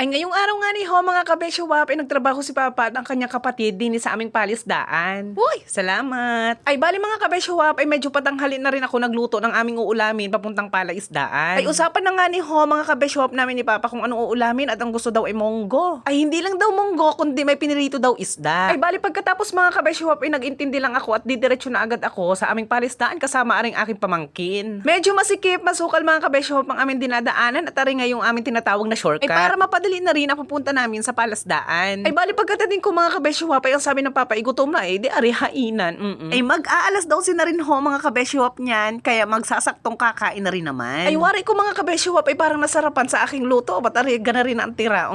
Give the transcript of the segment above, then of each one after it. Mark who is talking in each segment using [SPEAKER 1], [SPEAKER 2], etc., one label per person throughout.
[SPEAKER 1] Ay ngayong araw nga ni ho mga kabesyo-wap ay nagtrabaho si Papa at ang kanyang kapatid din sa aming palisdaan. Uy, salamat! Ay bali mga kabesyo-wap ay medyo patanghalin na rin ako nagluto ng aming uulamin papuntang palaisdaan. Ay usapan na nga ni ho mga kabesyo-wap namin ni Papa kung anong uulamin at ang gusto daw ay monggo. Ay hindi lang daw monggo kundi may pinirito daw isda. Ay bali pagkatapos mga kabesyo-wap ay nag-intindi lang ako at didiretso na agad ako sa aming palisdaan kasama aring aking pamangkin. Medyo masikip, masukal mga kabesyo-wap ang aming dinadaanan at aring ngayong aming tinatawag na shortcut. Ay para mapadali na rin ang pupunta namin sa palasdaan. Ay bali pagkatating ko mga kabesyo-wap ay ang sabi ng Papa, igutom na di ari hainan. Ay mag-aalas daw si na rin ho mga kabesyo-wap niyan, kaya magsasaktong kakain na rin naman. Ay wari ko mga kabesyo-wap ay parang nasarapan sa aking luto, ba't ari gana rin ang tira.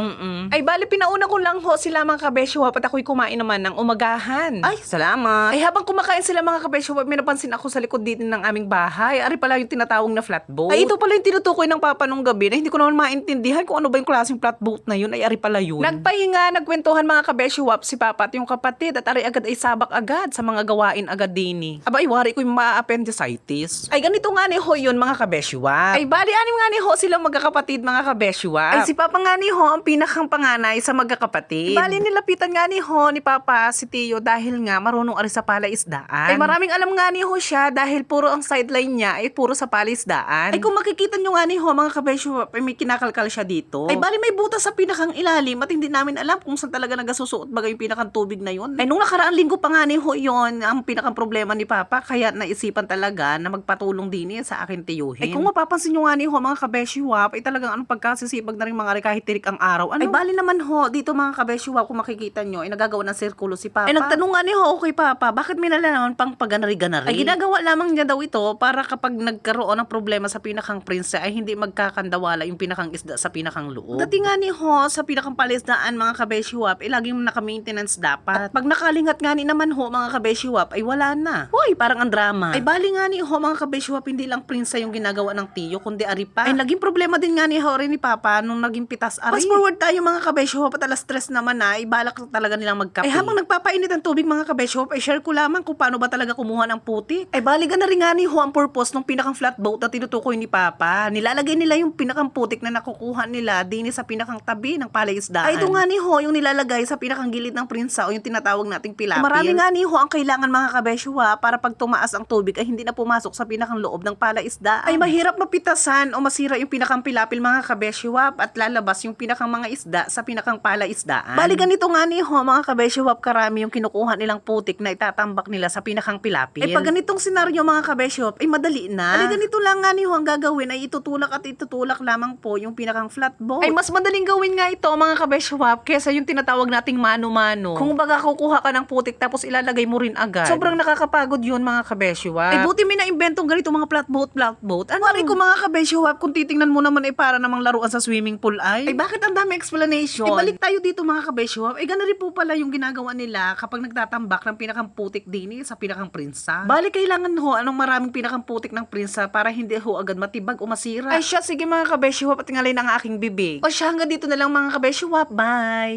[SPEAKER 1] Ay bali pinauna ko lang ho sila mga kabesyo-wap at ako'y kumain naman ng umagahan. Ay salamat. Ay habang kumakain sila mga kabesyo-wap, may napansin ako sa likod dito ng aming bahay. Ari pala yung tinatawag na flatboat. Ay ito pala yung tinutukoy ng Papa nung gabi na hindi ko naman maintindihan kung ano ba yung klaseng flatboat na yun. Ay ari pala yun. Nagpahinga, nagkwentuhan mga kabesyo-wap si Papa at yung kapatid at ari agad ay sabak agad sa mga gawain agad dini. Aba ay wari ko yung ma-appendicitis. Ay ganito nga ni ho yun mga kabesyo-wap. Ay bali anim nga ni ho silang magkakapatid mga kabesyo-wap. Ay si Papa nga ni ho ang pinakang panganay sa magkakapatid. Bali nilapitan nga ni ho ni Papa si Tio dahil nga marunong ari sa palaisdaan. Ay maraming alam nga ni ho siya dahil puro ang sideline niya ay puro sa palaisdaan. Ay kung makikita nyo nga ni ho mga kabesyo-wap ay may kinakalkal siya dito. Ay bali may butas sa pinakang ilalim at hindi namin alam kung saan talaga nagasusuot bagay yung pinakang tubig na yun. Ay nung nakaraang linggo pa nga ni ho yun ang pinakang problema ni Papa, kaya naisipan talaga na magpatulong din sa akin tiyuhin. Ay kung mapapansin nyo nga ni ho mga kabesyo-wap ay talagang anong pagkasisipag na rin mga rin kahit tirik ang araw. Ano? Ay bali naman ho dito mga kabesyo-wap kung makikita nyo ay nagagawa ng sirkulo si Papa. Ay nagtanong nga ni ho kay Papa, bakit may nalalaman pang paganari-ganari? Ay ginagawa lamang niya daw ito para kapag nagkaroon ng problema sa pinakang prinsa ay hindi magkakandawala yung pinakang isda sa pinakang loob. Dati nga ni ho sa pinakang palisdaan mga kabesyo-wap ay laging naka-maintenance dapat. At pag nakalingat nga ni naman ho mga kabesyo-wap ay wala na. Hoy, parang ang drama. Ay bali nga ni ho mga kabesyo-wap hindi lang prinsa yung ginagawa ng tiyo kundi ari pa. Ay naging problema din nga ni ho rin ni Papa nung naging pitas ari. Fast forward tayo mga kabesyo-wap at alas stress naman na ay balak talaga nilang magkape. Ay habang nagpapainit ang tubig mga kabesyo-wap ay share ko lamang kung paano ba talaga kumuha ng putik. Ay bali na rin nga ni ho ang purpose ng pinakang flatboat na tinutukoy ni Papa. Nilalagay nila yung pinakang putik na nakukuha nila din sa pinakang tabi ng palaisdaan. Ay ito nga ni ho yung nilalagay sa pinakang gilid ng prinsa o yung tinatawag nating pilapil. Marami nga ni ho ang kailangan mga kabesyo-wap para pag tumaas ang tubig ay hindi na pumasok sa pinakang loob ng palaisdaan. Ay mahirap mapitasan o masira yung pinakang pilapil mga kabesyo-wap at lalabas yung pinakang mga isda sa pinakang palaisdaan. Bali ganito nga ni ho mga kabesyo-wap karami yung kinukuha nilang putik na itatambak nila sa pinakang pilapil. Ay pag ganitong senaryo mga kabesyo-wap ay madali na. Ay ganito lang nga ni ho ang gagawin ay itutulak at itutulak lamang po yung pinakang flatboat. Ay mas madaling gawin nga ito mga kabesyo-wap kesa yung tinatawag nating mano-mano. Kung baga kukuha ka ng putik tapos ilalagay mo rin agad. Sobrang nakakapagod yun mga kabesyo-wap. Ay buti may na-inventong ganito mga flatboat. Ano? Wari ko mga kabesyo-wap kung titingnan mo naman ay para namang laruan sa swimming pool ay bakit ang dami explanation? Ay balik tayo dito mga kabesyo-wap. Ay gana rin po pala yung ginagawa nila kapag nagtatambak ng pinakang putik din sa pinakang prinsa. Balik kailangan ho anong maraming pinakang putik ng prinsa para hindi ho agad matibag o masira. Ay siya, sige mga kabesyo-wap at tingalay ng aking bibig. O siya hanggang dito na lang mga kabesyo-wap. Bye!